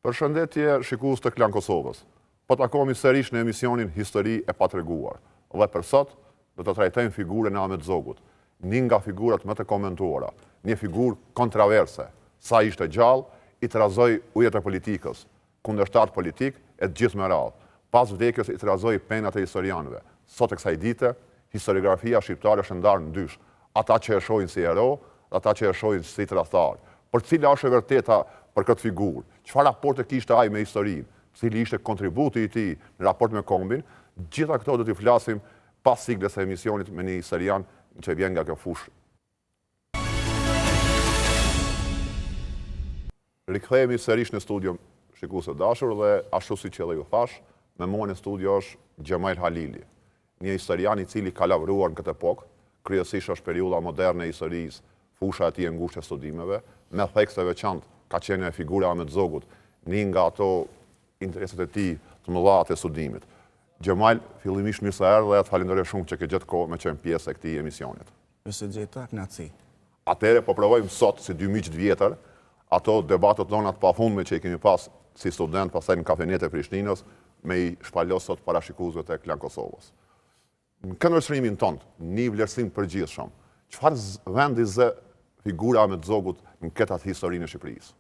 Përshëndetje shikues të Klan Kosovës. Po takohemi sërish në emisionin Histori e patreguar. Dhe për sot do të trajtojmë figurën e Ahmet Zogut, një nga figurat më të komentuara, një figurë kontroverse, sa ishte gjallë, i trazoi ujët e politikës, kundërshtar politik e të gjithë me radhë. Pas vdekjes i trazoi penat e historianëve. Sot e kësaj dite, historiografia shqiptare është ndarë në dysh, ata që e shohin si hero, ata që e shohin si tradhtar. Për cila është e vërteta për këtë figurë, çfarë raporte kishte ai me historinë, cili ishte kontributi i tij në raport me kombin, gjitha këto do t'i flasim pas sigles së emisionit me një historian që vjen nga kjo fushë. Rikthehemi sërish në studio, shikues të dashur, dhe ashtu siç edhe ju thash, me mua në studio është Xhemail Halili, një historian i cili ka lavruar në këtë epokë, kryesisht është periudha moderne e historisë, fusha e tij e ngushtë e studimeve, me thekse veçantë ka qenë figura Ahmet Zogut, një nga ato interesat e tij të mëdha të studimit. Xhemail, fillimisht mirë se erdhe dhe të falenderoj shumë që ke gjetë kohë me qenë pjesë e këtij emisionit. Nëse gjeta, knaci. Atëherë po provojmë sot si dy miq të vjetër, ato debatet tona të pafundme që i kemi pas si student pastaj në kafenet e Prishtinës, me i shpalos sot para shikuesve të Klan Kosovës. Në këndvështrimin tonë, një vlerësim përgjithshëm, çfarë vendi zë figura Ahmet Zogut në këtë historinë e Shqipërisë?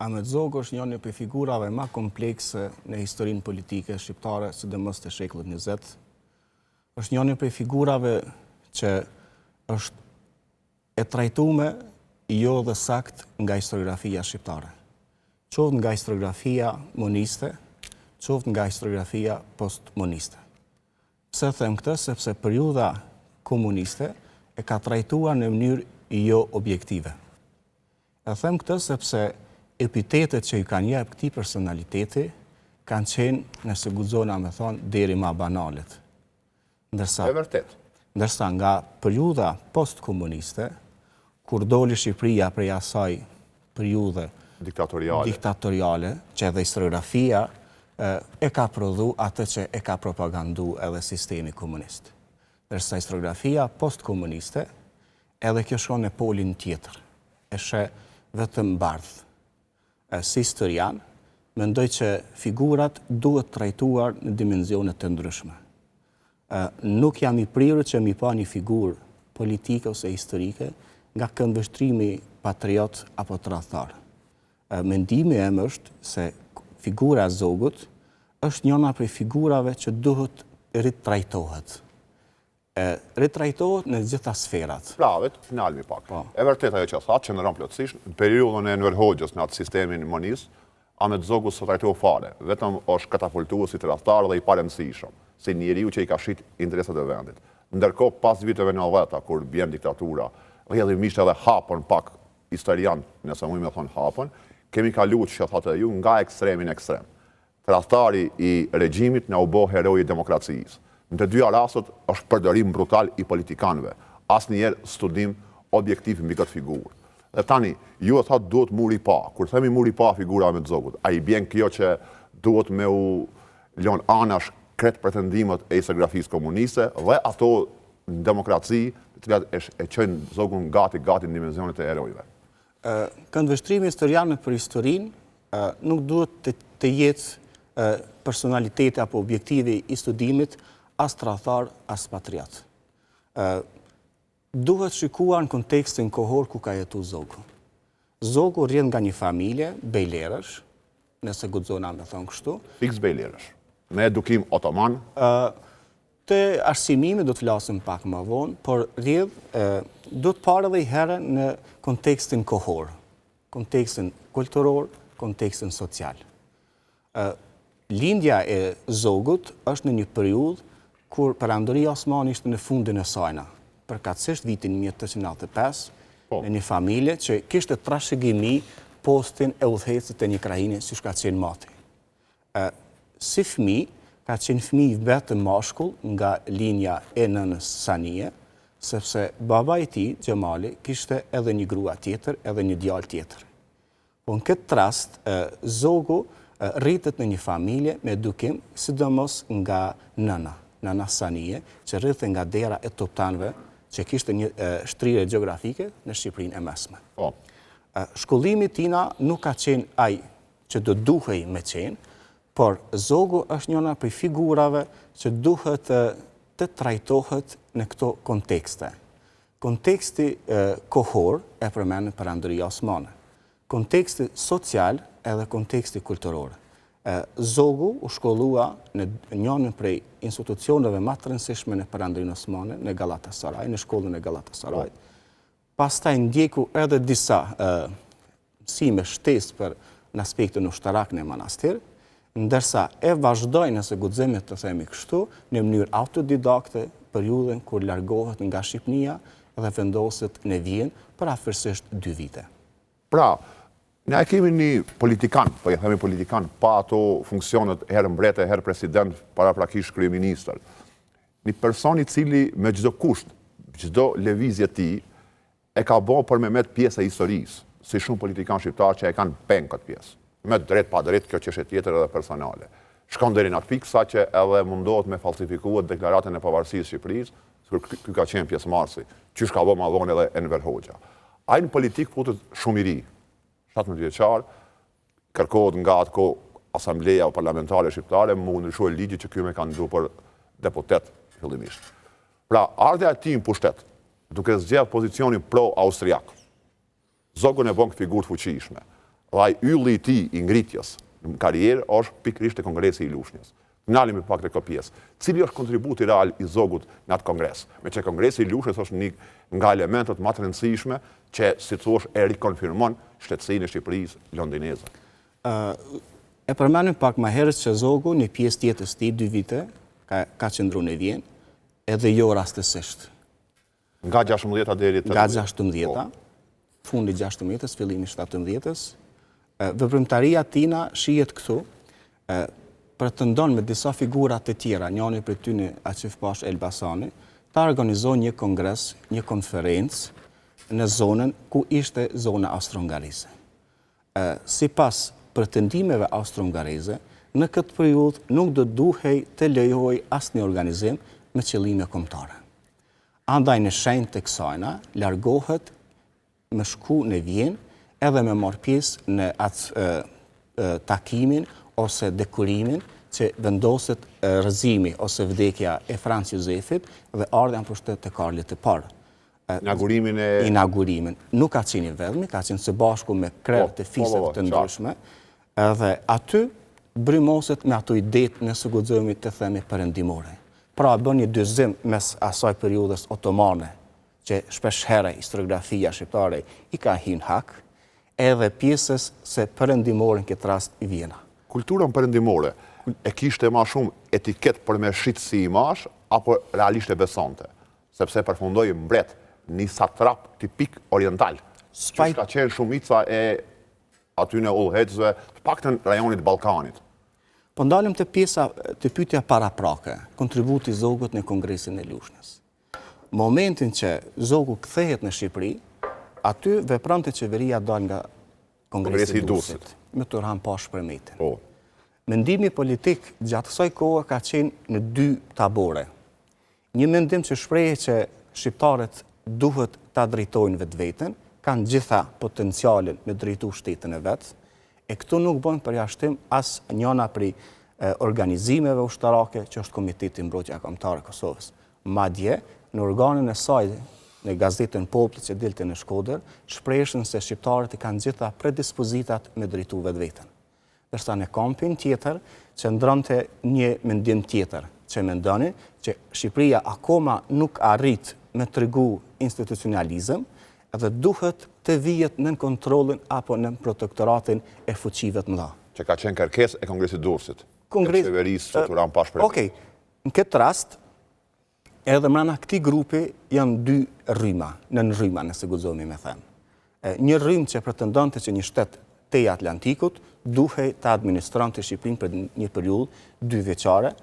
Ahmet Zogu është një prej figurave më komplekse në historinë politike shqiptare, sidomos të shekullit 20. Është një prej figurave që është e trajtuar jo dhe sakt nga historiografia shqiptare. Qoftë nga historiografia moniste, qoftë nga historiografia postmoniste. Pse them këtë? Sepse periudha komuniste e ka trajtuar në mënyrë jo objektive. E them këtë sepse epitetet që i kanë jep këtij personaliteti kanë qenë, nëse guxona me thonë, deri ma banalet. E vërtet. Ndërsa nga periudha postkomuniste, kur doli Shqipëria prej asaj periudhe diktatoriale, që edhe historiografia e ka prodhu atë që e ka propagandu edhe sistemi komunist. Ndërsa historiografia postkomuniste, edhe kjo shkon në polin tjetër, e sheh vetëm bardhë. Si historian, mendoj që figurat duhet trajtuar në dimensionet të ndryshme. Nuk jam i prirur që mi pa një figurë politike ose historike nga këndvështrimi patriot apo tradhtar. Mendimi im është se figura e Zogut është njëna prej figurave që duhet ritrajtohet. Ritrajtohet në gjitha sferat. Pra, vetë finalmi pak. E vërtet ajo që thatë, që në rëmë plotësisht, në periudhën e Enver Hoxhës në atë sistemin monist, Ahmet Zogu së trajtohet fare, vetëm është katapultuar si tradhtar dhe i parëndësishëm, si njeriu që i ka shit interesat e vendit. Ndërkohë, pas viteve 90-ta, kur bjen diktatura, rrjedhimisht edhe hapën pak historian, nëse mund me thonë hapën, kemi kaluar, që thotë ju, nga ekstremin ekstrem. Tradhtari i regjimit na u bë heroi i demokracisë. Në të dyja rastet është përdorim brutal i politikanëve, asnjëherë studim objektiv mbi këtë figurë. Dhe tani, ju e thotë duhet muri pa. Kur themi muri pa figura Ahmet Zogut, a i bjen kjo që duhet me u lën anash kretë pretendimet e historiografisë komuniste dhe ato në demokraci, të cilat e çojnë Zogun gati në dimensionet e herojve. Këndvështrimi historian për historinë nuk duhet të jetë personaliteti apo objektivi i studimit as tradhtar, as patriot. Duhet shikuar në kontekstin kohor ku ka jetu Zogu. Zogu rrjedh nga një familje, bejlerësh, nëse guxona me thonë kështu. Fiks bejlerësh, me edukim otoman. Të arsimimi do të flasim pak më vonë, por rrjedh do të parë edhe herë në kontekstin kohor, kontekstin kulturor, kontekstin social. Lindja e Zogut është në një periudhë kur Perandoria Osmane ishte në fundin e sajna, përkatësisht vitin 1895, në një familje që kishte trashëgimi postin e udhëhecit të një krahine si ka qenë mati. Si fëmijë, ka qenë fëmijë vetëm mashkull nga linja e nënës Sanie, sepse baba i tij, Xhemali, kishte edhe një grua tjetër, edhe një djalë tjetër. Po në këtë rast, Zogu rritet në një familje me edukim, sidomos nga nëna Sanie, që rrithej nga dera e Toptanëve, që kishte një shtrirje gjeografike në Shqipërinë e Mesme. Shkollimi tina nuk ka qenë ai që do duhej me qenë, por zogu është njëna për figurave që duhet të trajtohet në këto kontekste. Konteksti kohor e përmenë Perandoria Osmane. Konteksti social edhe konteksti kulturor. Zogu u shkollua në njënën prej institucioneve ma të rëndësishme në Perandorinë Osmane, në Galatasaray, në shkollën e Galatasaray. Pastaj ndjeku edhe disa mësime shtesë për në aspektin ushtarak në manastir, ndërsa e vazhdojnë nëse guxojmë të themi kështu, në mënyrë autodidakte periudhën kur largohet nga Shqipnia dhe vendoset në Vjenë për afërsisht 2 vite. Pra, ne kemi një politikan, po e themi politikan, pa ato funksionet herë mbrete, herë president, paraprakisht kryeministër. Një person i cili me çdo kusht, çdo lëvizje ti, e ka bo për me met pjesë e historisë, si shumë politikan shqiptar që e kanë peng këtë pjesë. Me drejt pa drejt, kjo që është tjetër edhe personale. Shkon deri në atë pikë sa që edhe mundohet me falsifikuar deklaratën e pavarësisë Shqipërisë, ky ka qenë pjesëmarrësi, qysh ka bë më vonë edhe Enver Hoxha. Ai në politik futet shumë i ri, 17 vjeçar, kërkohet nga atë asambleja parlamentare shqiptare më ndryshoi ligji që ky më ka ndu për deputet fillimisht. Pra, ardha e tij në pushtet, duke zgjedhur pozicionin pro-austriak. Zogun e bën figurë të fuqishme. Dhe ai ylli i tij i ngritjes në karrierë është pikërisht te Kongresi i Lushnjës. Ndalim pak te kjo pjesë. Cili është kontributi real i Zogut në atë kongres? Meqë Kongresi i Lushnjës është një nga elementet më të rëndësishme që, si thua, e rikonfirmon shtetësinë e Shqipërisë londineze. E përmenim pak më herët që Zogu një pjesë tjetër tij 2 vite ka qëndruar në Vjenë, edhe jo rastësisht. Nga 16 deri te nga 16, fundi 16-s, fillimi 17-s. Veprimtaria tina shihet këtu, pretendon me disa figura të tjera, njëri prej tyre Asif Pash Elbasani, ta organizon një kongres, një konferencë në zonën ku ishte zona austro-hungareze. Sipas pretendimeve austro-hungareze, në këtë periudhë nuk do duhej të lejoj asnjë organizim me qëllime kombëtare. Andaj në shenjë të kësajna largohet me shku në Vjenë edhe me marrë pjesë në atë takimin ose dekorimin që vendoset rrëzimi ose vdekja e Franz Josefit dhe ardha në pushtet të Karlit të Parë. Inaugurimin. Nuk ka qenë i vetmi, ka qenë së bashku me krerët e fisëve të ndryshme, edhe aty brymoset me ato idetë nëse guxojmë të themi perëndimore. Pra bën një dyzim mes asaj periudhës otomane, që shpesh herë historiografia shqiptare i ka hyrë hak, edhe pjesës se perëndimore në këtë rast i Vjena. Kulturën perëndimore e kishte më shumë etiket për me shit si imazh apo realisht e besonte, sepse përfundoi mbret një satrap tipik oriental. Që ka qenë shumica e aty në udhëheqësve, të paktën rajonit Ballkanit. Po ndalim te pjesa të pyetja paraprake, kontributi i Zogut në Kongresin e Lushnjës. Momentin që Zogu kthehet në Shqipëri, aty vepronte qeveria dal nga Kongresi i Durrësit, me Turhan Pash Premeten. Mendimi politik gjatë kësaj kohe ka qenë në 2 tabore. Një mendim që shprehej që shqiptarët duhet ta drejtojnë vetveten, kanë gjitha potencialin me drejtu shtetin e vet, e këtu nuk bën përjashtim as njëna prej organizimeve ushtarake që është Komiteti Mbrojtja Kombëtare e Kosovës. Madje në organin e saj në gazetën Popullit që dilte në Shkodër, shpreheshin se shqiptarët i kanë gjitha predispozitat me drejtu vetveten. Dërsa në kampin tjetër qëndronte një mendim tjetër, që mendoni që Shqipëria akoma nuk arrit me tregu institucionalizëm edhe duhet të vijet në kontrollin apo në protektoratin e fuqive të mëdha. Që ka qenë kërkesë e Kongresit të Durrësit. Qeverisë Turhan Pash Premeten. Okej, në këtë rast edhe mbrana këtij grupi janë 2 rryma, nën rryma nëse guxohemi me them. Një rrymë që pretendonte që një shtet te Atlantikut duhej të administronte Shqipërinë për një periudhë 2 vjeçare,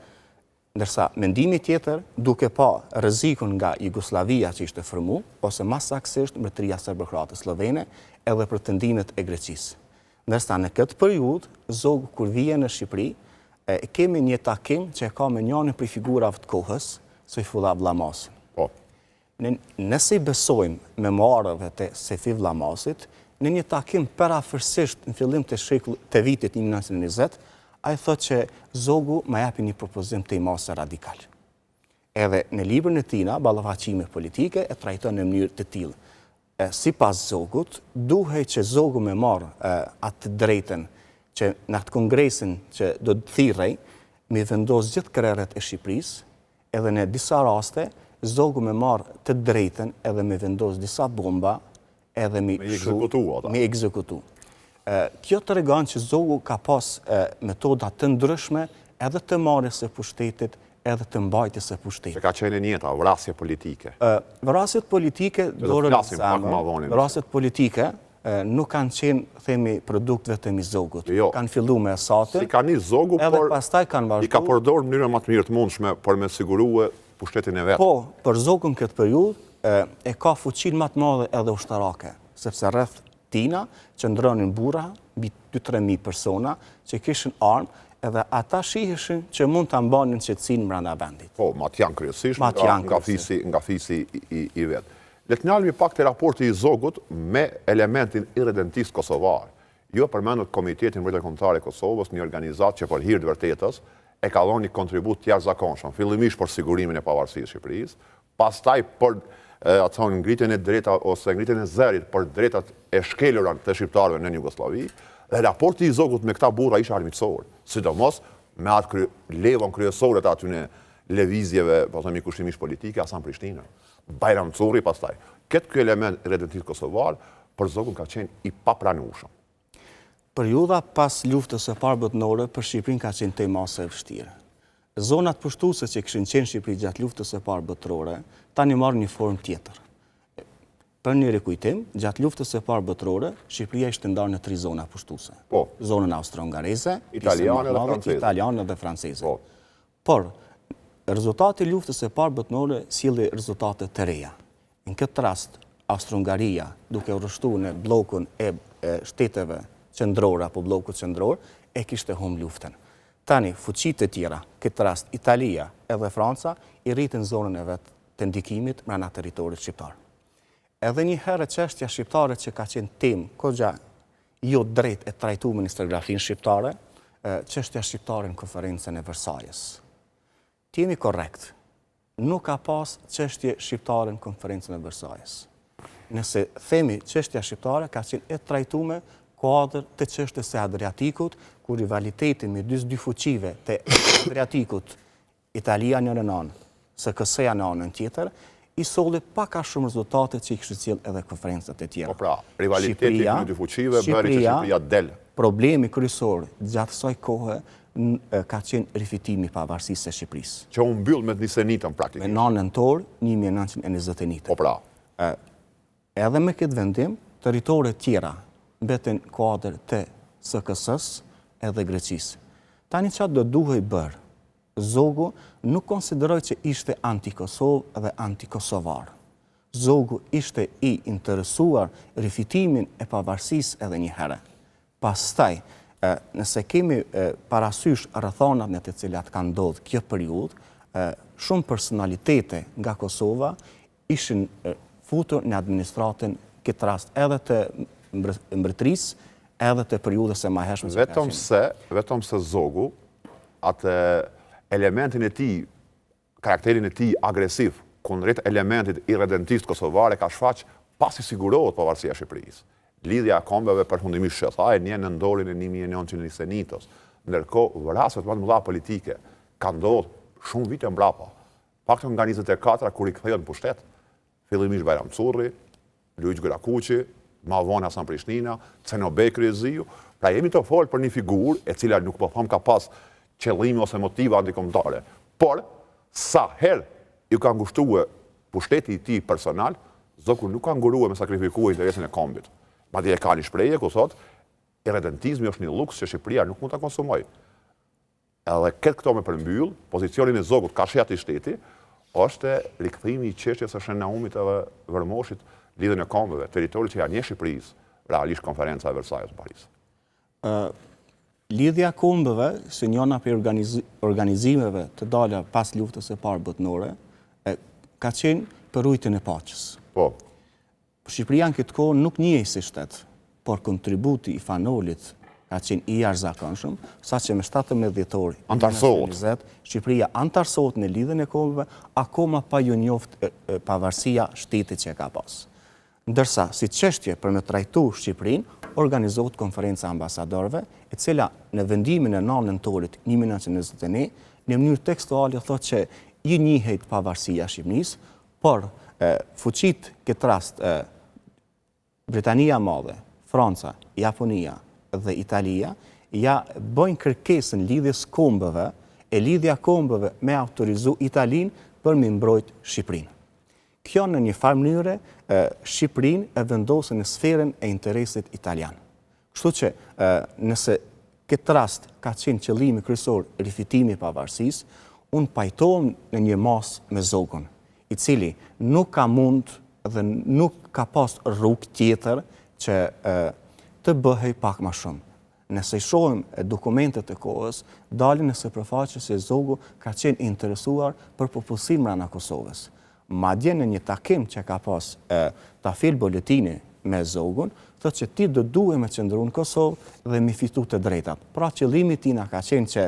ndërsa mendimi tjetër duke pa rrezikun nga Jugoslavia që ishte formu ose më saktësisht mbretëria serbo-kroate slovene edhe pretendimet e Greqisë. Ndërsa në këtë periudhë Zogu kur vjen në Shqipëri kemi një takim që ka me njërin prej figurave të kohës, Sejfullah Vllamasin. Nëse i besojmë memoarave të Sejfi Vllamasit, në një takim parafërsisht në fillim të vitit 1920, ai thotë që Zogu më japi një propozim të imase radikal. Edhe në librin e tina, Ballafaqime politike, e trajton në mënyrë të tillë. Sipas Zogut, duhej që Zogu me marrë atë drejtën që në atë kongresin që do të thirrej, me vendos gjithë krerët e Shqipërisë, edhe në disa raste, Zogu me marrë të drejtën edhe me vendos disa bomba, edhe me ekzekutu. Kjo të regon që Zogu ka pas metoda të ndryshme edhe të marrjes së pushtetit, edhe të mbajtjes së pushtetit. Që ka qenë njëta, vrasje politike. Vrasjet politike, vrasjet politike nuk kanë qenë, themi, produkt vetëm i Zogut. Kanë fillu me Asatin, si ka një Zogu, edhe pastaj kanë vazhdu. I ka përdorur në mënyrë më të mirë të mundshme për me sigurue pushtetin e vetë. Po, për Zogun këtë periudhë e ka fuqin më të madhe edhe ushtarake, sepse rreth tina që ndronin burra, mbi 2-3.000 persona që kishin armë, edhe ata shiheshin që mund të ambanin qetësinë brenda vendit. Po, ma t'janë kryesisht nga fisi i vetë. Le të njalmi pak të raporti i Zogut me elementin irredentist kosovar. Jo përmendur Komitetin Mbretëror Kombëtar i Kosovës, një organizatë që për hir të vërtetës e ka dhënë një kontribut të jashtëzakonshëm, fillimisht për sigurimin e pavarësisë së Shqipërisë, pastaj për ngritjen e drejta ose ngritjen e zërit për drejtat e shkelura të shqiptarëve në Jugosllavi. Dhe raporti i Zogut me këta burra ishte armiqësor, sidomos me atë levon kryesore të atyne lëvizjeve, po themi kushtimisht politike, Hasan Prishtina, Bajram Curri pastaj. Këtë ky element irredentit kosovar për Zogun ka qenë i papranueshëm. Periudha pas luftës së parë botërore për Shqipërinë ka qenë tema e vështirë. Zonat pushtuese që kishin qenë në Shqipëri gjatë luftës së parë botërore tani marrin një formë tjetër. Për një rikujtim, gjatë luftës së parë botërore, Shqipëria ishte ndarë në 3 zona pushtuese. Po. Zonën austro-hungareze, italiane dhe franceze. Po. Por, rezultati i luftës së parë botërore silli rezultate të reja. Në këtë rast, Austro-Hungaria, duke urrështuar në bllokun e shteteve qendrore apo bllokut qendror, e kishte humbur luftën. Tani, fuqitë të tjera, këtë rast Italia edhe Franca, i rritin zonën e vetë të ndikimit brenda territorit shqiptar. Edhe një herë çështja shqiptare që ka qenë temë kogja jo drejt e trajtuar në historiografinë shqiptare, çështja shqiptare në konferencën e Versailles. Të jemi korrekt, nuk ka pas çështje shqiptare në konferencën e Versailles. Nëse themi çështja shqiptare ka qenë e trajtuar kuadër të çështjes së Adriatikut, ku rivaliteti me dy fuqive të Adriatikut, Italia në anën, SKS-ja në anën tjetër, i solli pak a shumë rezultate që i kishte sjell edhe konferencat e tjera. Po pra, rivaliteti me dy fuqive bëri që Shqipëria del. Problemi kryesor gjatë kësaj kohe ka qenë rifitimi i pavarësisë së Shqipërisë. Që u mbyll me Nisenitën praktikisht. Me 9 nëntor 1921. Po pra. Edhe me këtë vendim, territoret tjera mbeten kuadër të SKS-s edhe Greqisë. Tani çfarë do duhej bërë? Zogu nuk konsideroi që ishte anti-Kosovë dhe anti-Kosovar. Zogu ishte i interesuar rifitimin e pavarësisë edhe një herë. Pastaj, nëse kemi parasysh rrethonat në të cilat kanë ndodhur kjo periudhë, shumë personalitete nga Kosova ishin futur në administratën këtë rast edhe të mbretërisë, edhe të periudhës së mëhershme. Vetëm se Zogu atë elementin e tij, karakterin e tij agresiv kundrejt elementit irredentist kosovar ka shfaq pasi sigurohet pavarësia e Shqipërisë. Lidhja e kombeve përfundimisht shqetësoi në nëndorin e 1921-s. Ndërkohë, vrasjet më të mëdha politike kanë ndodhur shumë vite mbrapa. Paktën nga 24 kur i kthehet në pushtet, fillimisht Bajram Curri, Luiç Grakuqi, ma vonë Hasan Prishtina, Cenobek Kryeziu. Pra jemi të folë për një figurë e cila nuk po them ka pas qëllime ose motive antikombëtare. Por, sa herë ju ka ngushtuar pushteti i tij personal, Zogu nuk ka nguruar me sakrifikuar interesin e kombit. Madje ka një shprehje ku thotë, irredentizmi është një luks që Shqipëria nuk mund ta konsumojë. Edhe këto me përmbyll, pozicionin e Zogut ka shjat i shteti, është rikthimi i çështjes së Shenaumit edhe Vërmoshit, lidhjen e kombeve, territori që janë një Shqipërisë, realisht konferenca e Versailles në Paris. Lidhja kombeve, së njëna për organizimeve të dala pas luftës së parë botërore, ka qenë për rujtjen e paqes. Po. Shqipëria në këtë kohë nuk njihej si shtet. por kontributi i Fanolit ka qenë i jashtëzakonshëm, saqë me 17 dhjetor 2020 Shqipëria antarësohet në lidhjen e kombëve, akoma pa ju njoftë pavarësia shtetit që ka pas. Ndërsa, si çështje për me trajtu Shqipërinë, organizohet konferenca ambasadorëve, e cila në vendimin e 9 nëntorit 1921, në mënyrë tekstuale thotë që i njihet pavarësia e Shqipërisë, por fuqit këtë rast Britania Madhe, Franca, Japonia dhe Italia, ja bëjnë kërkesën lidhjes kombëve, e lidhja kombëve me autorizu Italin për me mbrojt Shqipërinë. Kjo në një farë mënyre Shqipërinë e vendosën në sferën e interesit italian. Kështu që nëse këtë rast ka qenë qëllimi kryesor rifitimi i pavarësisë, unë pajtohem në një mas me Zogun, i cili nuk ka mund dhe nuk ka pas rrugë tjetër që të bëhej pak ma shumë. Nëse i shohim dokumentet e kohës, dalin në sipërfaqe se Zogu ka qenë interesuar për popullsinë brenda Kosovës. Madje në një takim që ka pas Tafil Boletini me Zogun, thotë që ti do duhet me qëndru në Kosovë dhe mi fitu të drejtat. Pra qëllimi tina ka qenë që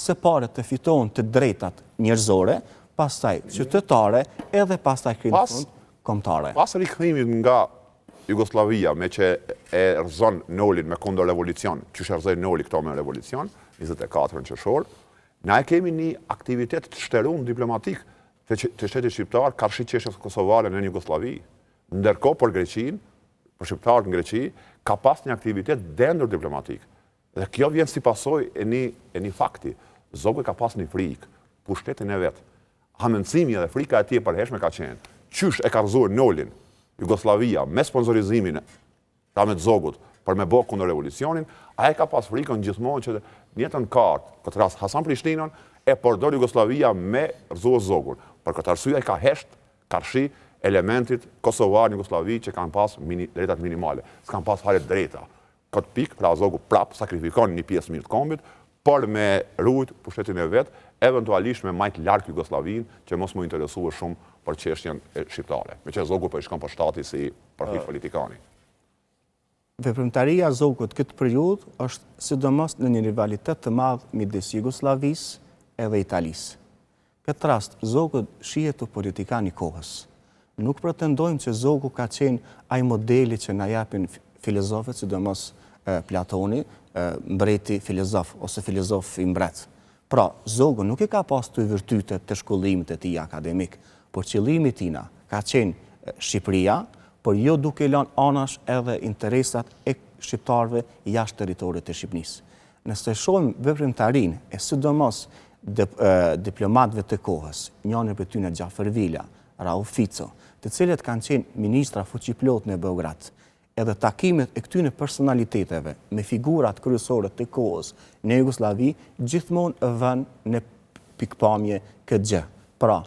së pare të fitohen të drejtat njerëzore, pastaj qytetare edhe pastaj kombëtare. Pas rikthimit nga Jugoslavia, me që e rëzon Nolin me kundër revolucion, që shërzoj Noli këto me revolucion, 24 qershor, na e kemi një aktivitet të shtëruar diplomatik të shtetit shqiptar karshi qeshjes kosovare në Jugoslavi. Ndërkohë për Greqinë, për shqiptarët në Greqi, ka pas një aktivitet dendur diplomatik. Dhe kjo vjen si pasojë e një fakti. Zogu ka pas një frikë, pushtetin e vet. Hamendësimi dhe frika e tij e përhershme ka qenë. Qysh e ka rrezuar Nolin Jugoslavia me sponsorizimin e Ahmet Zogut për me bërë kundër revolucionin, ai ka pas frikën gjithmonë që në jetën kartë, këtë rast Hasan Prishtinën, e përdor Jugoslavia me rrezuar Zogun. Për këtë arsye ai ka hesht karshi elementit kosovar në Jugosllavi që kanë pas drejtat minimale. S'kan pas fare drejta. Këtë pikë, pra Zogu prap sakrifikon një pjesë mirë të kombit, por me rujt pushtetin e vet, eventualisht me majt larg Jugoslavinë që mos mu interesuar shumë për çështjen shqiptare. Me që Zogu po i shkon për shtati si partit politikani. Veprimtaria e Zogut këtë periudhë është sidomos në një rivalitet të madh midis Jugosllavisë edhe Italisë. Këtë rast Zogu shihet të politikan i kohës. Nuk pretendojmë që Zogu ka qenë ai modeli që na japin filozofët, sidomos Platoni, mbreti filozof ose filozof i mbret. Pra, Zogu nuk i ka pas të virtytet të shkollimit e tij akademik, por qëllimi tina ka qenë Shqipëria, por jo duke lënë anash edhe interesat e shqiptarëve jashtë territorit të Shqipërisë. Nëse shohim veprimtarinë e sidomos diplomatëve të kohës, njëri prej tyre Xhafer Vila, Rauf Fico, të cilët kanë qenë ministra fuqiplot në Beograd, edhe takimet e këtyre personaliteteve me figurat kryesore të kohës në Jugosllavi gjithmonë vënë në pikpamje këtë gjë. Pra,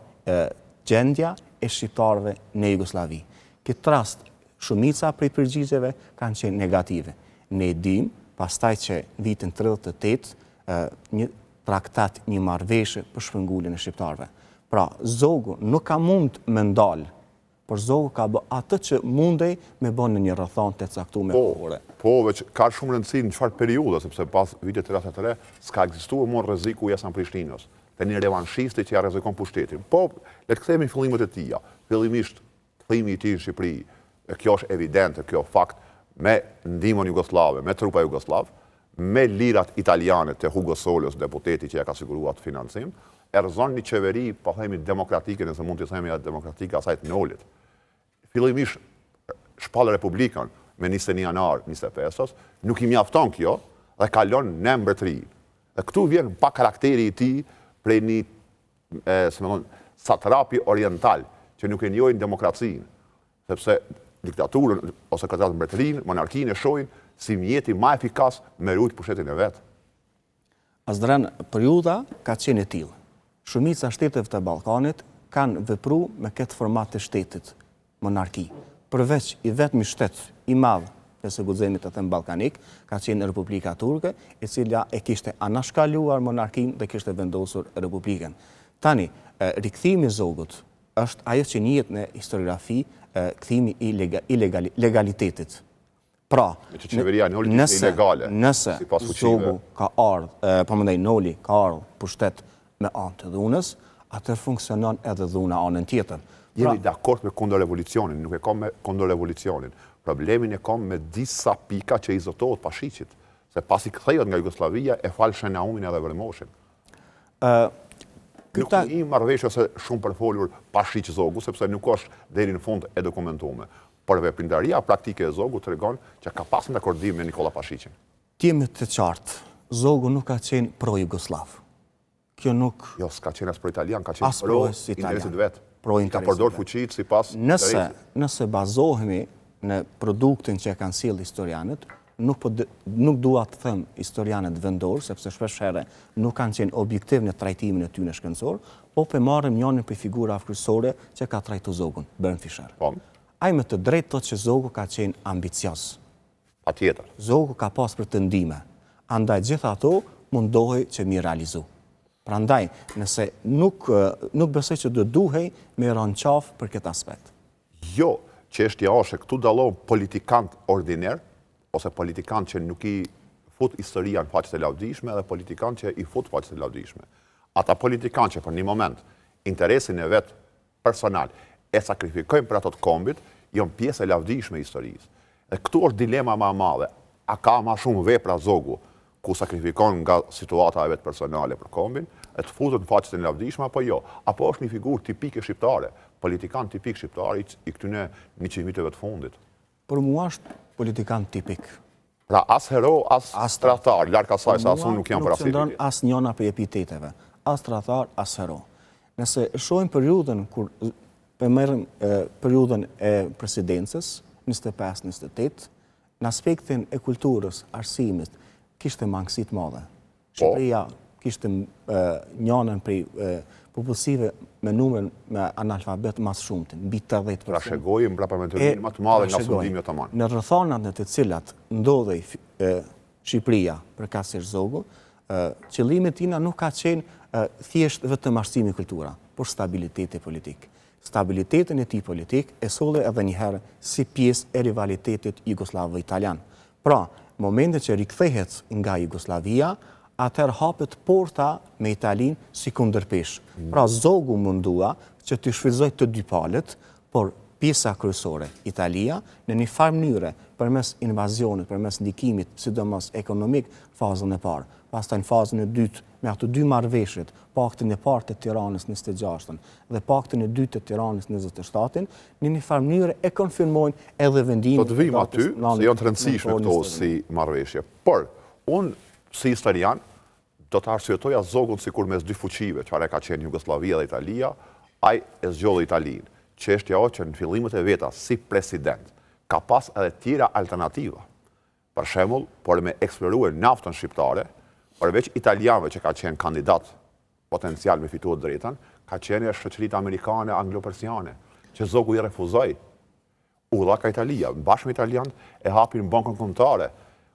gjendja e shqiptarëve në Jugosllavi. Këtë rast, shumica prej përgjigjeve kanë qenë negative. Ne dim, pastaj që në vitin 38, një traktat, një marrëveshje për shpërnguljen e shqiptarëve. Pra, Zogu nuk ka mund me ndalë, por Zogu ka bë atë që mundej me bën në një rrethon të caktuar me kohore. Po, veç ka shumë rëndësi në çfarë periudhe, sepse pas vitit 33 s'ka ekzistuar më rreziku i Hasan Prishtinës, të një revanshisti që ja rrezikon pushtetin. Po, le të kthehemi fillimet e tija. Fillimisht kthimi i tij në Shqipëri, kjo është evidente, kjo fakt, me ndihmën jugoslave, me trupa jugoslav, me lirat italiane të Hugo Solos, deputeti që ja ka siguruar financim, e rrezon një qeveri, po themi demokratike, nëse mund të themi demokratike asaj të Nolit. Fillimisht shpall Republikën me 21 janar 25, nuk i mjafton kjo dhe kalon në mbretëri. Dhe këtu vjen pa karakteri i tij prej një satrapi oriental që nuk e njohin demokracinë, sepse diktaturën ose këtë ratë mbretërinë, monarkinë e shohin si mjeti më efikas me rujt pushtetin e vet. Asdran, periudha ka qenë e tillë. Shumica shteteve të Ballkanit kanë vepruar me këtë format të shtetit, monarki. Përveç i vetmi shtet i madh nëse guxojmë të them ballkanik, ka qenë Republika Turke, e cila e kishte anashkaluar monarkinë dhe kishte vendosur republikën. Tani, rikthimi i Zogut është ajo që njihet në historiografi kthimi i legalitetit. Pra, që qeveria Noli ishte ilegale. Nëse Zogu ka ardhë, përmendej Noli ka ardhë pushtet me anë të dhunës, atër funksionon edhe dhuna anën tjetër. Jemi dakord me kundërrevolucionin, nuk e kam me kundërrevolucionin. Problemin e kam me disa pika që i zotohet Pashiqit, se pasi kthehet nga Jugoslavia e fal Shenaumin edhe Vërmoshin. Nuk i marrëveshje ose shumë përfolur Pashiq Zogu, sepse nuk është deri në fund e dokumentuar. Por veprimtaria praktike e Zogu tregon që ka pasur dakordim me Nikola Pashiqin. Ti jemi të qartë, Zogu nuk ka qenë pro-Jugoslav. Kjo nuk... Jo, s'ka qenë as pro-italian, ka qenë pro-interesit vetë. Ka përdor fuqitë sipas interesit. Nëse bazohemi në produktin që kanë sjellë historianët, nuk dua të them historianët vendor, sepse shpesh herë nuk kanë qenë objektiv në trajtimin e tyre shkencor, po pe marrim njërin prej figurave kryesore që ka trajtuar Zogun, Bernd Fischer. Ai me të drejtë thotë që Zogu ka qenë ambicioz. Patjetër. Zogu ka pas pretendime. Andaj gjithë ato mundohej që mi realizu. Prandaj, nëse nuk besoj që do duhej me rënë qafë për këtë aspekt. Jo, çështja është këtu dallon politikant ordiner, ose politikant që nuk i fut historia në faqet e lavdishme dhe politikant që i fut faqet e lavdishme. Ata politikant që për një moment interesin e vet personal e sakrifikojnë për ato të kombit, janë pjesë e lavdishme e historisë. Dhe këtu është dilema më e madhe. A ka më shumë vepra Zogu ku sakrifikon nga situata e vet personale për kombin, e të futet në faqet e lavdishme apo jo? Apo është një figurë tipike shqiptare, politikant tipik shqiptar i këtyre 100 viteve të fundit? Për mua është politikant tipik. Pra as hero, as tradhtar, larg asaj se asun nuk janë paraqitur. Nuk qëndron as njëna për epiteteve, as tradhtar, as hero. Nëse shohim periudhën kur përmerrim periudhën e presidencës 25-28, në aspektin e kulturës, arsimit, kishte mangësi të mëdha. Shqipëria kishte njënën prej popullsive me numër me analfabet më të shumtë, mbi 80%. Pra shegojmë mbrapa me të më të madhe nga sundimi otoman. Në rrethanat në të cilat ndodhej Shqipëria përkatësisht Zogu, qëllimi tina nuk ka qenë thjesht vetëm arsimi kultura, por stabiliteti politik. Stabilitetin e tij politik e solli edhe një herë si pjesë e rivalitetit jugoslavo-italian. Pra, momentet që rikthehet nga Jugoslavia, atëherë hapet porta me Italinë si kundërpesh. Pra Zogu mundua që të shfrytëzoj të dy palët, por pjesa kryesore, Italia, në një farë mënyre përmes invazionit, përmes ndikimit, sidomos ekonomik, fazën e parë. Pastaj në fazën e dytë, me ato dy marrëveshjet, paktin e parë të Tiranës 26-ën dhe paktin e dytë të Tiranës 27-ën, në një farë mënyre e konfirmojnë edhe vendimin. Do të vim aty, se janë të rëndësishme këto si marrëveshje. Por, unë si historian, do të arsyetoja Zogun sikur mes dy fuqive, çfarë ka qenë Jugosllavia dhe Italia, ai e zgjodhi Italinë. Çështja është që në fillimet e veta si president ka pas edhe tjera alternativa. Për shembull, por me eksploruar naftën shqiptare, përveç italianëve që ka qenë kandidat potencial me fituar drejtën, ka qenë shoqëritë amerikane, anglo-persiane, që Zogu i refuzoi. U dha ka Italia, bashkë me italianët e hapin bankën kombëtare,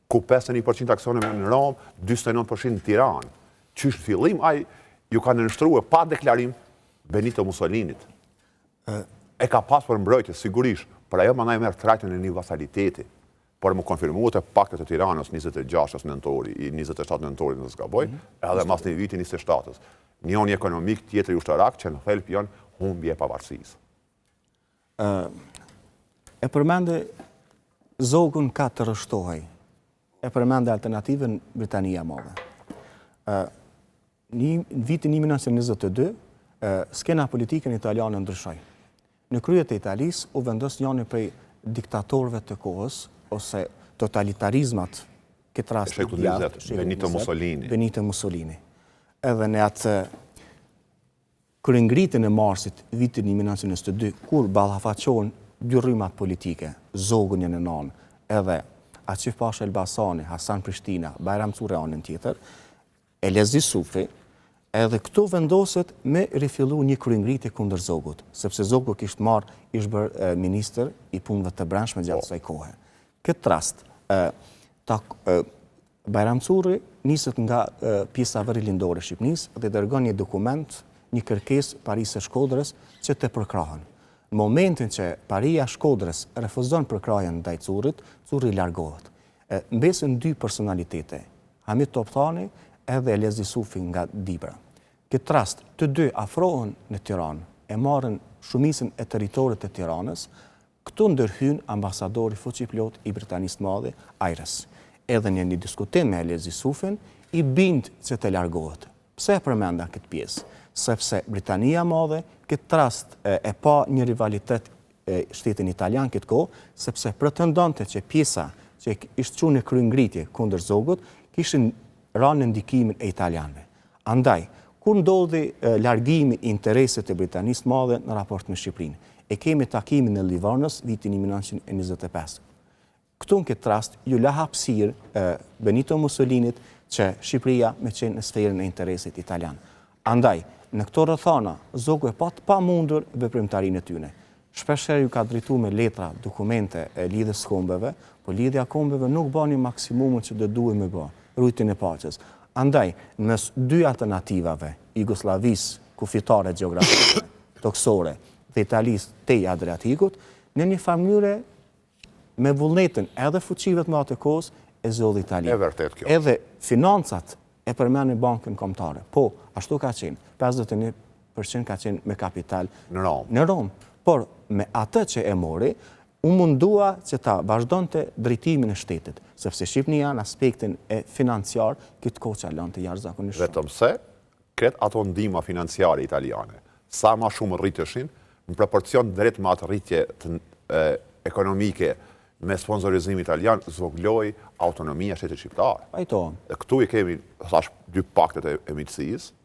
ku 51% aksione në Rom, 49% në Tiranë. Qysh në fillim ai ju ka nënshtruar pa deklarim Benito Mussolinit. E ka pas për mbrojtje sigurisht, por ajo mandaj merr trajtën e një vasaliteti. Por më konfirmuat e paktet e Tiranës 26 nëntori, 27 nëntori në zgaboj, edhe mas një viti 27-ës. Njëri ekonomik, tjetri ushtarak, që në thelb janë humbje e pavarësisë. E përmende Zogun ka të rështohej. E përmende alternativën Britania Madhe. Në vitin 1922, skena politikën italiane ndryshoi. Në kryet e Italisë u vendos njëri prej diktatorëve të kohës, ose totalitarizmat, këtë rast Benito Mussolini. Edhe në atë kryengritjen e marsit vitin 1922, kur ballafaqohen dy rrymat politike, Zogun në anë, edhe Aqif Pasha Elbasani, Hasan Prishtina, Bajram Curreani tjetër, Elezi Sufi, edhe këtu vendoset me rifillu një kryengritje kundër Zogut, sepse Zogu kishte marrë, ishte bërë ministër i punëve të brendshme gjatë asaj kohe. Këtë rast, Bajram Curri niset nga pjesa verilindore e Shqipërisë dhe dërgon një dokument, një kërkesë Parisë së Shkodrës që të përkrahen. Në momentin që paria Shkodrës refuzon përkrajën ndaj Currit, Curri largohet. Mbesën dy personalitete, Hamit Toptani edhe Elezi Sufi nga Dibra. Këtë rast, të dy afrohen në Tiranë, e marrën shumicën e teritorit të Tiranës, këtu ndërhyn ambasadori fuqiplot i Britanisë Madhe, Ajres. Edhe një diskutim me Elezi Sufin, i bind që të largohet. Pse e përmenda këtë pjesë? Sepse Britania Madhe këtë rast e pa një rivalitet shtetin italian këtë kohë, sepse pretendonte që pjesa që ishtë që në kryengritje kundër Zogut, kishin ranë në ndikimin e italianëve. Andaj, kur ndodhi largimi i interesit e Britanisë Madhe në raport me Shqipërinë, e kemi takimin e Livornës vitin 1925. Këtu në këtë rast, ju la hapësirë Benito Mussolinit që Shqipëria me qenë në sferën e interesit italian. Andaj, në këto rrethana, Zogu e pat pa mundur veprimtarinë e tyne. Shpesher ju ka drejtu me letra, dokumente e lidhjes kombeve, po lidhja kombeve nuk bani maksimumun që duhet me bë, rujtin e paqes. Andaj, mes dy alternativave, Jugoslavis, kufitare geografike, toksore, dhe Italis te Adriatikut, në një famyre me vullnetin edhe fuqive të matë e kohës e zodhi Itali. E vërtet kjo. Edhe financat e përmenë në bankën kombëtare. Po, ashtu ka qenë. 51% ka qenë me kapital në Romë. Por, me atë që e mori, unë mundua që ta vazhdonte drejtimin e shtetit, sepse Shqipënia në aspektin e financiar, këtë kohë që alon të jashtëzakonisht shumë. Vetëm se, kretë ato ndihma financiare italiane, sa ma shumë rritëshin, në proporcion drejt me atë rritje ekonomike me sponsorizim italian, zvogloj autonomia shtetit shqiptar. Pajtohem. Dhe këtu i kemi, thash, dy paktet e miqësisë,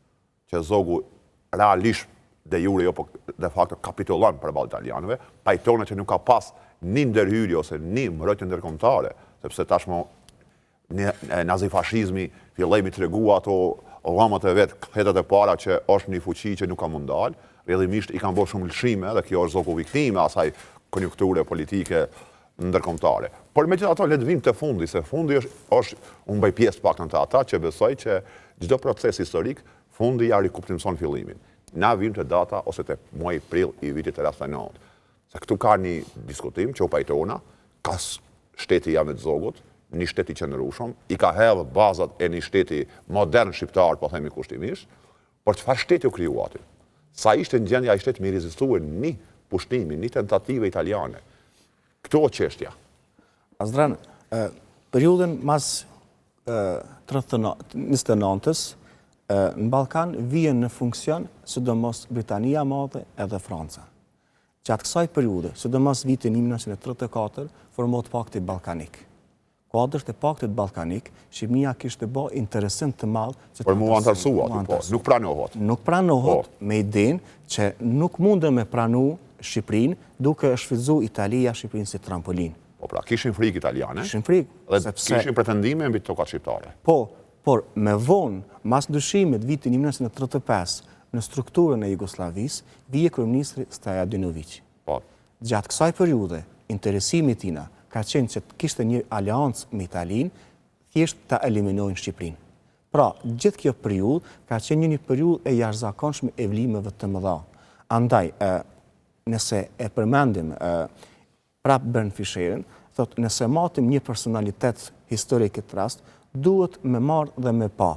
që Zogu realisht de jure jo, po de facto kapitulon për balë italianëve, pajtone që nuk ka pas një ndërhyrje ose një mbrojtje ndërkombëtare, sepse tashmo nazifashizmi fillemi të regu ato llamët e vetë, kthetet e para që është një fuqi që nuk ka mundal, rrjedhimisht i kanë bërë shumë lëshime dhe kjo është Zogu viktime asaj konjunkture politike ndërkombëtare. Por megjithatë le të vim te fundi, se fundi është unë bëj pjesë paktën të ata që besoj që çdo proces historik fundi ja rikuptimson fillimin. Na vim të data ose të muaj prill i vitit 89. Se këtu ka një diskutim që u pajtona, ka shteti Jamet Zogut, një shteti qëndrueshëm, i ka hedhur bazat e një shteti modern shqiptar, po themi kushtimisht, por çfarë shteti u kriju aty? Sa ishte në gjendje ai shtet me rezistuar një pushtimi, një tentative italiane. Këto o qeshtja. Azdran, periudën mas 29-ës, në Balkan vijen në funksion sidomos Britania Madhe edhe Franca. Gjatë kësaj periudhe, sidomos vitin 1934, formohet Pakti Ballkanik. Kuadër të Paktit Ballkanik, Shqipëria kishte bë interesim të madh. Por mu antarësua, nuk pranohet. Nuk pranohet me idenë që nuk mundën me pranu Shqipërinë duke shfrytzuar Italia Shqipërinë si trampolin. Po pra, kishin frikë italiane. Kishin frikë. Dhe kishin pretendime mbi tokat shqiptare. Po, por me vonë, mas ndryshimit vitin 1935 në strukturën e Jugoslavisë, vije kryeministri Stojadinović. Po. Gjatë kësaj periudhe, interesimi tina ka qenë që kishte një aleancë me Italinë, thjesht ta eliminojnë Shqipërinë. Pra, gjithë kjo periudhë ka qenë një periudhë e jashtëzakonshme e vlimeve të mëdha. Andaj, nëse e përmendim prap Bernd Fischerin, thot, nëse matim një personalitet historik këtë rast, duhet me marë dhe me pa.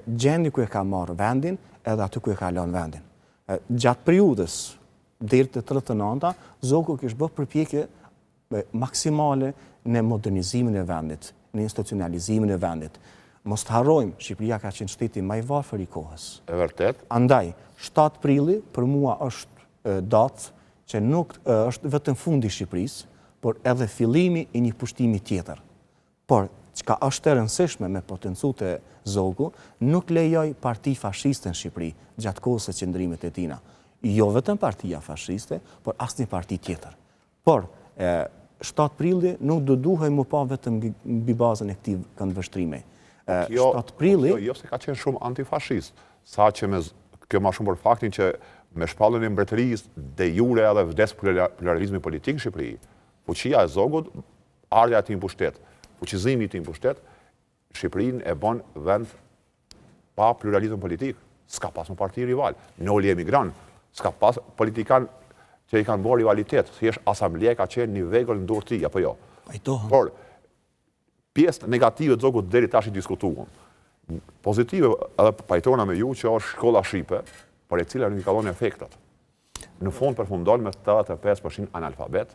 Gjendi ku e ka marë vendin, edhe aty ku e ka lënë vendin. Gjatë periudhës, deri te 39-ta, Zogu kishte bërë përpjekje maksimale në modernizimin e vendit, në institucionalizimin e vendit. Mos të harrojmë, Shqipëria ka qenë shteti më i varfër i kohës. E vërtet. Andaj, 7 prilli për mua është datë që nuk është vetëm fundi i Shqipërisë, por edhe fillimi i një pushtimi tjetër. Por çka është e rëndësishme me potencu të Zogu, nuk lejoj parti fashiste në Shqipëri gjatë kohës së qëndrimit e tina. Jo vetëm partia fashiste, por asnjë parti tjetër. Por 7 prilli nuk do duhej më pa vetëm mbi bazën e këtij këndvështrimi. 7 prilli jo se ka qenë shumë antifashist, sa që kjo më shumë për faktin që me shpalljen e mbretërisë de jure edhe vdes pluralizmi politik në Shqipëri, fuqia e Zogut, ardha e tij në pushtet, fuqizimi i tij në pushtet, Shqipërinë e bën vend pa pluralizëm politik. S'ka pas një parti rival, noli emigran, s'ka pas politikan që i kanë bërë rivalitet, thjesht asambleja ka qenë një vegël në dorë ti, apo jo. Pajtohen. Por, pjesë negative të zogut deri tash i diskutuam. Pozitive edhe pajtona me ju që është shkolla shqipe, për e cila nuk i ka dhënë efektet. Në fund përfundon me 85% analfabet,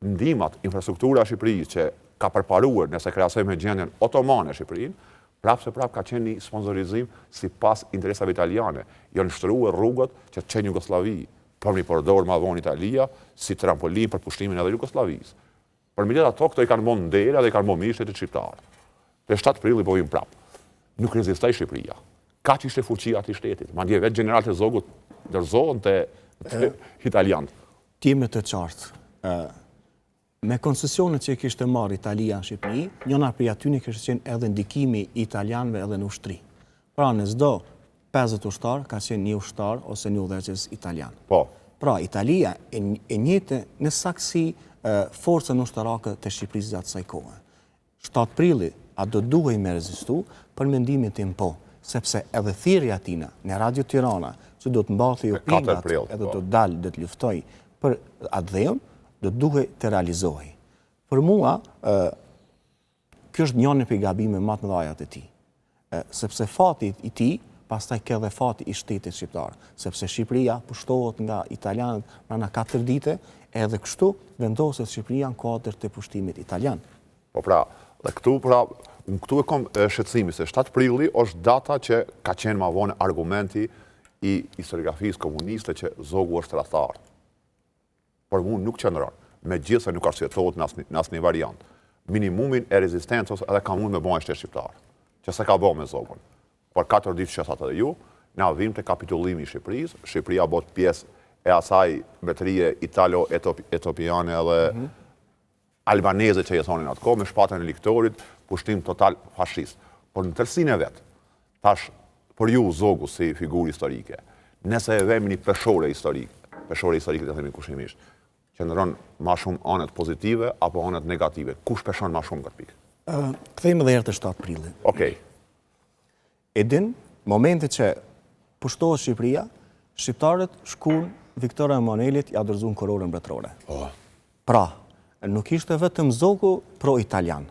ndihmat infrastruktura e Shqipërisë që ka përparuar nëse krahasojmë me gjendjen otomane e Shqipërinë, prapë ka qenë një sponsorizim sipas interesave italiane. Janë shtruar rrugët që të çojnë Jugosllavi, për mi përdorur më vonë Italia si trampolin për pushtimin edhe Jugosllavisë. Për miliard ato këto i kanë bën ndera dhe i kanë bën mishte të shqiptarë. Te 7 prilli po vim prapë. Nuk rezistoi Shqipëria. Kaq ishte fuqia e shtetit. Madje vetë generalët e zogut dorëzohen te italianët. Time të qartë. Me koncesionet që kishte marrë Italia në Shqipëri, njëna prej aty kishte qenë edhe ndikimi i italianëve edhe në ushtri. Pra në çdo 50 ushtar ka qenë një ushtar ose një udhëheqës italian. Po. Pra Italia e njëjtë në saksi forcën ushtarake të Shqipërisë gjatë asaj kohe. 7 prilli a do duhej me rezistu, për mendimin tim po, sepse edhe thirrja tina në Radio Tirana, që do të mbathej opinat edhe do të dalë dhe të luftoj për atë dheun, do duhej të realizohej. Për mua, kjo është njëri prej gabimeve më të mëdha të tij. Sepse fati i tij pastaj ka dhe fati i shtetit shqiptar, sepse Shqipëria pushtohet nga italianët brenda 4 ditë, edhe kështu vendoset Shqipëria në kuadër të pushtimit italian. Po pra, dhe këtu e kam shqetësimin se 7 prilli është data që ka qenë më vonë argumenti i historiografisë komuniste që zogu është tradhtar. Por mund nuk qëndron, megjithëse nuk arsyetohet në asnjë variant. Minimumin e rezistencës edhe ka mund me bëjë shteti shqiptar, që s'e ka bërë me zogun. Por 4 ditë që thatë edhe ju, na vim te kapitullimi i Shqipërisë, Shqipëria bëhet pjesë e asaj mbretërie italo-etiopiane edhe albaneze që i thonin atë kohë, me shpatën e Liktorit, pushtim total fashist. Por në tërësinë e vet, tash për ju zogu si figurë historike, nëse e vëmë një peshore historike të themi kushimisht, qëndron më shumë anët pozitive apo anët negative? Kush peshon më shumë këtë pikë? Kthejmë edhe herë të 7 prilli. Okej. E din, momentet që pushtohet Shqipëria, shqiptarët shkuan Viktor Emanuelit ja dorëzuan kororën mbretërore. Pra, nuk ishte vetëm zogu pro-italian.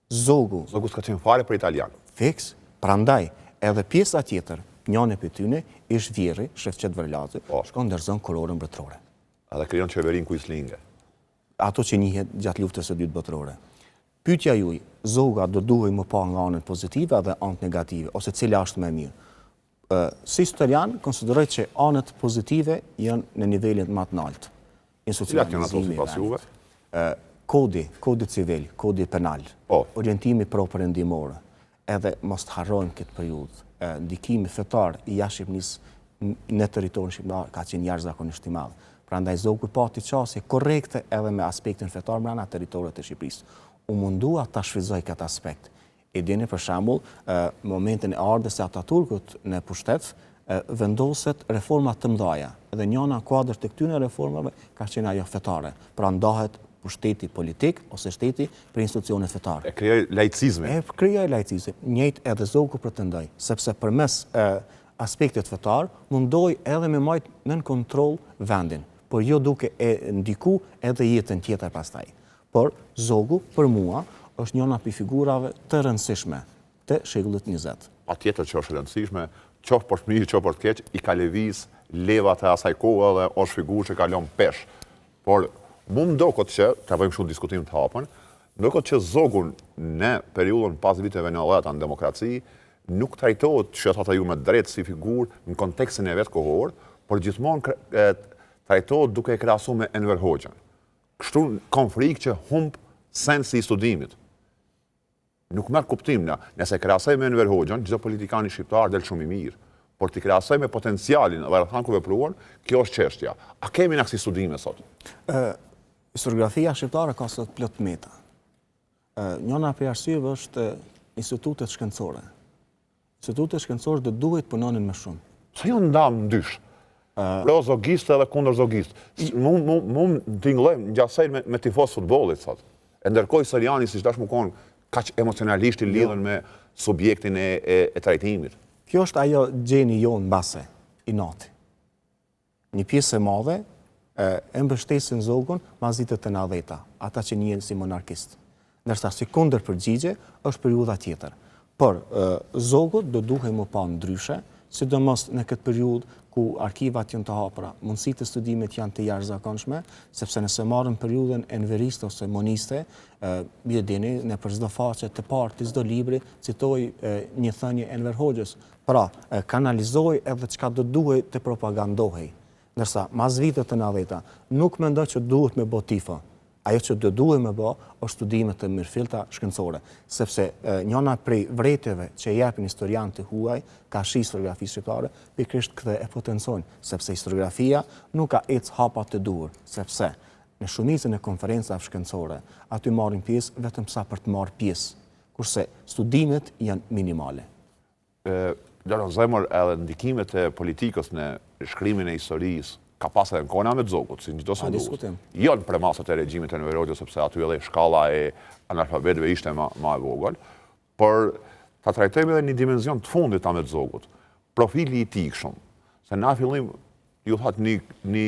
Zogu s'ka qenë fare për italian. Fiks, prandaj edhe pjesa tjetër, njëne për tyne, ish Vjerri, Shefqet Vërlazi, shkon dorëzon kororën mbretërore. Edhe krijon qeverinë kuislinge. Ato që njihet gjatë luftës së dytë botërore. Pyetja juaj, zoga do duhej më pa nga anët pozitive dhe anët negative, ose cila është më mirë? Si historian, konsideroj që anët pozitive janë në nivelin më të lartë. Cilat janë ato sipas juve? Kodi civil, kodi penal, orientimi pro-perëndimor, edhe mos të harrojmë këtë periudhë. Ndikimi fetar i jashtë Shqipërisë në territorin shqiptar ka qenë jashtëzakonisht i madh. Prandaj zogu pati qasje korrekte edhe me aspektin fetar brenda teritorit të Shqipërisë. U mundua ta shfrytëzoj këtë aspekt. E dini për shembull, momentin e ardhes së Ataturkut në pushtet, vendoset reforma të mëdha. Dhe njëna kuadër të këtyre reformave ka qenë ajo fetare. Pra ndahet pushteti politik ose shteti për institucionet fetare. E krijoi laicizmin. E krijoi laicizmin. Njëjtë edhe zogu pretendoi, sepse përmes aspektit fetar mundoi edhe me majt nën kontroll vendin, por jo duke e ndiku edhe jetën tjetër pastaj. Por zogu për mua është njëna prej figurave të rëndësishme të shekullit 20. Patjetër që është rëndësishme, qoftë për të mirë, qoftë për të keq, i ka lëviz levat e asaj kohe dhe është figurë që ka lënë pesh. Por mu ndokot që, ta bëjmë shumë diskutim të hapën, ndokot që zogun në periudhën pas viteve 90 në demokraci, nuk trajtohet që ata ju me drejt si figurë në kontekstin e vetë kohor, por gjithmonë trajtohet duke e krahasuar me Enver Hoxhën. Kështu konflikt që humb sensi i studimit. Nuk merr kuptim nëse krahasoj me Enver Hoxhën, çdo politikan i shqiptar del shumë i mirë, por ti krahasoj me potencialin dhe rrethana ku vepruan, kjo është çështja. A kemi na kësi studime sot? Historiografia shqiptare ka sot plot meta. Njëna prej arsyeve është institutet shkencore. Institutet shkencore do duhet punonin më shumë. Sa janë ndam ndysh? Pro zogistë edhe kundër zogistë. Mund tingëllojmë ngjasaj me tifoz futbollit sot. E ndërkohë historiani siç tash më kon kaq emocionalisht i lidhen me subjektin e trajtimit. Kjo është ajo gjeni jonë mbase, i nati. Një pjesë e madhe e mbështesin Zogun mas ditët të 90-ta, ata që njihen si monarkist. Ndërsa si kundër përgjigje është periudha tjetër. Por Zogu do duhej më pa ndryshe, sidomos në këtë periudhë ku arkivat janë të hapura, mundësitë të studimit janë të jashtëzakonshme, sepse nëse marrëm periudhën enveriste ose moniste, bie dini në për çdo faqe të parë të çdo libri citoj një thënie Enver Hoxhës. Pra, kanalizoi edhe çka do duhej të propagandohej. Ndërsa mas viteve të 90-ta nuk mendoj që duhet me bë tifo. Ajo që do duhet me bë është studimet të mirëfillta shkencore, sepse njëna prej vretjeve që japin historianët të huaj, ka shi historiografisë shqiptare, pikërisht këtë e potencojnë, sepse historiografia nuk ka ecë hapa të duhur, sepse në shumicën e konferencave shkencore aty marrin pjesë vetëm sa për të marrë pjesë, kurse studimet janë minimale. Lëron zemër edhe ndikimet e politikës në shkrimin e historisë ka pas edhe në kohën e Ahmet Zogut, si çdo së jo në premasat e regjimit të Enver Hoxhës, sepse aty edhe shkalla e analfabetëve ishte më e vogël, por ta trajtojmë edhe një dimension të fundit të Ahmet Zogut, profili i tikshëm, se na fillim ju thatë një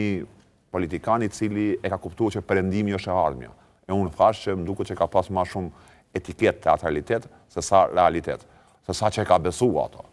politikan i cili e ka kuptuar që perëndimi është e ardhmja. E unë thash që më duket që ka pas më shumë etiket teatralitet se sa realitet, se sa që e ka besuar ato.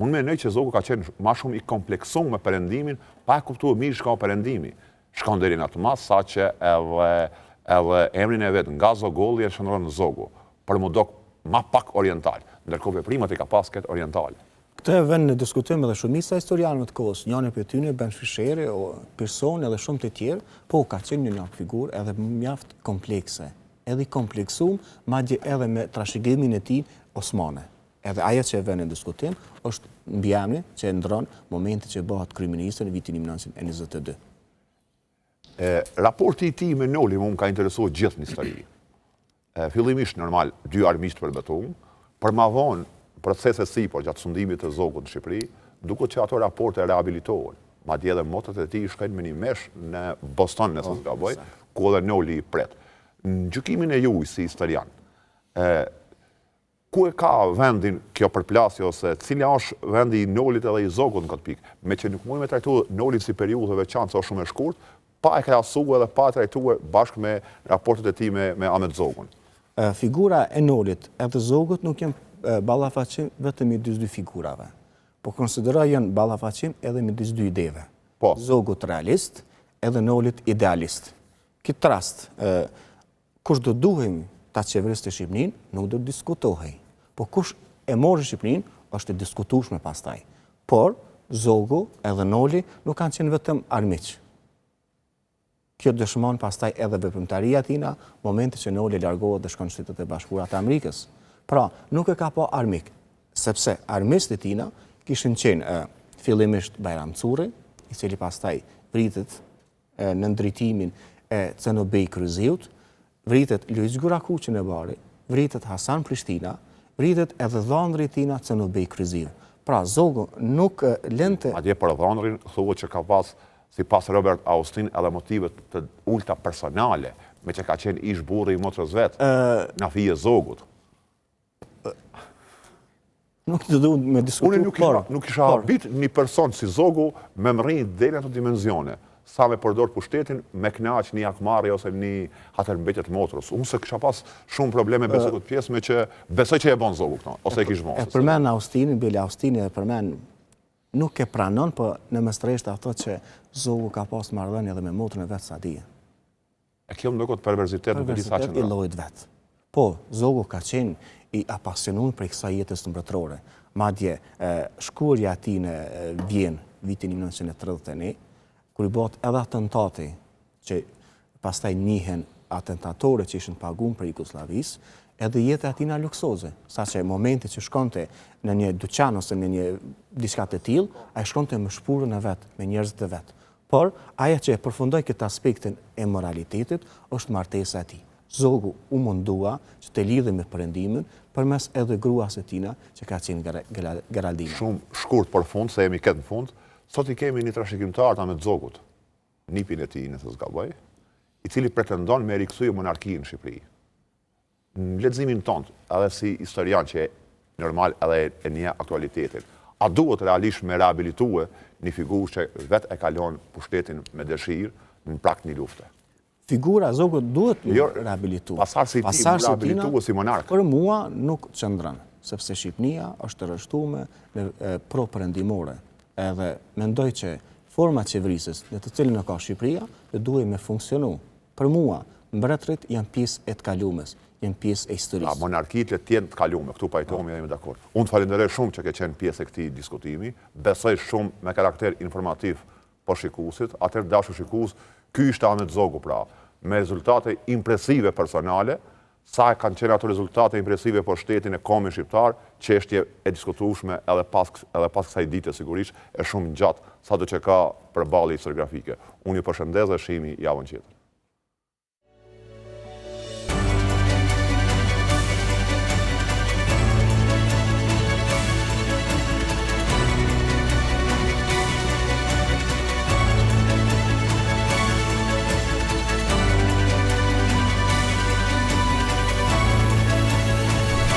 Unë mendoj që Zogu ka qenë më shumë i kompleksuar me perëndimin, pa e kuptuar mirë çka është perëndimi. Shkon deri në atë mas sa që edhe emrin e vet nga Zogolli e shndron në Zogu, për më dok më pak oriental, ndërkohë veprimet i ka pas këtë oriental. Këtë vend në diskutim edhe shumica e historianëve të kohës, njëri prej tyre Ben Fisheri o person edhe shumë të tjerë, po ka qenë një figurë edhe mjaft komplekse, edhe i kompleksuar, madje edhe me trashëgimimin e tij osmane. Edhe ajo që e vjen në diskutim është mbiemri që e ndron momenti që bëhet kryeminist në vitin 1922. Raporti i tij me Noli më ka interesuar gjithë në histori. Fillimisht normal dy armiqt përbetohën, për më vonë procese sipër gjatë sundimit të Zogut në Shqipëri, duket që ato raporte rehabilitohen. Madje edhe motrat e tij shkojnë me një mesh në Boston, nëse nuk gaboj, ku edhe Noli i pret. Në gjykimin e juaj si historian, ku e ka vendin kjo përplasje ose cila është vendi i Nolit edhe i Zogut në këtë pikë, me që nuk mund me trajtuar Nolin si periudhë veçantë sa shumë e shkurt, pa e krahasuar edhe pa e trajtuar bashkë me raportet e tij me Ahmet Zogun. Figura e Nolit edhe Zogut nuk janë ballafaqim vetëm midis dy figurave, po konsideroj janë ballafaqim edhe midis dy ideve. Po. Zogut realist edhe Nolit idealist. Këtë rast, kush do duhemi ta qeverisë Shqipërinë, nuk do diskutohej. Po kush e mori Shqipërinë, është e diskutueshme pastaj. Por, Zogu edhe Noli nuk kanë qenë vetëm armiq. Kjo dëshmon pastaj edhe veprimtaria tina, momenti që Noli largohet dhe shkon në Shtetet e Bashkuara të Amerikës. Pra, nuk e ka po armik, sepse armiqtë e tina kishin qenë fillimisht Bajram Curri, i cili pastaj vritet në ndritimin e Cenobej Kryziut, vritet Luiz Gurakuqi në Bari, vritet Hasan Prishtina, vritet edhe dhëndri i tina Cenobej Kryziu. Pra, Zogu nuk lente... Madje për dhëndrin thuhet që ka pas, si pas Robert Austin, edhe motivet të ulta personale, me që ka qenë ish burri i motrës vetë, në fije Zogut. Nuk të duhet me diskutu. Unë nuk isha habit një person si Zogu me më rrinë dhe në të dimenzione. Sa me përdor pushtetin, me knaq një akmarrje ose një hatërmbetje të motrës. Unë se kisha pas shumë probleme besoj këtë pjesë me që besoj që e bon Zogu këto, ose e kish bon. E përmen Austinin, Bili Austini e përmen nuk e pranon, për në mestresht ato që Zogu ka pas marrëdhënie edhe me motrën e vetë Sadije. E kjo më dokot perverzitet në disa qëndra. I llojit vetë. Po, Zogu ka qenë i apasionuar për kësaj jetës të mbretërore. Madje shkurja e tij në Vjenë vitin 1931, kur i bëhet edhe atentati që pastaj njihen atentatorët që ishin paguar për Jugosllavisë, edhe jeta e tij luksoze, saqë momenti që shkonte në një dyqan ose në një diçka të tillë, ai shkonte me shpurën e vet, me njerëzit e vet. Por ajo që e përfundoi këtë aspektin e moralitetit është martesa e tij. Zogu u mundua që të lidhej me perëndimin përmes edhe gruas së tina që ka qenë Geraldina. Shumë shkurt për fund, se jemi këtë në fund. Sot i kemi një trashëgimtar të Ahmet Zogut, nipin e tij, nëse s'gaboj, i cili pretendon me rikthyer monarkinë në Shqipëri. Në leximin tonë, edhe si historian që normal edhe e një aktualitetin, a duhet realisht me rehabilitue një figurë që vetë e kalon pushtetin me dëshirë, në prag një lufte. Figura Zogut duhet rehabilitu. Pasardhësi i tij rehabilituar si monark. Për mua nuk qëndron, sepse Shqipënia është rreshtuar me pro perëndimore. Edhe mendoj që forma qeverisës në të cilën e ka Shqipëria duhet me funksionu. Për mua, mbretërit janë pjesë e të kalumes, janë pjesë e historisë. Monarkitë le të jenë të kalume, këtu pajtohemi jemi dakord. Unë të falenderoj shumë që ke qenë pjesë e këtij diskutimi, besoj shumë me karakter informativ për shikuesit, atëherë dashur shikues, ky ishte Ahmet Zogu pra, me rezultate impresive personale, sa kanë qenë ato rezultate impresive për shtetin e kombit shqiptar, çështje e diskutueshme edhe pas kësaj dite sigurisht, e shumë gjatë, sado që ka përballje historiografike. Unë ju përshëndes dhe shihemi javën tjetër.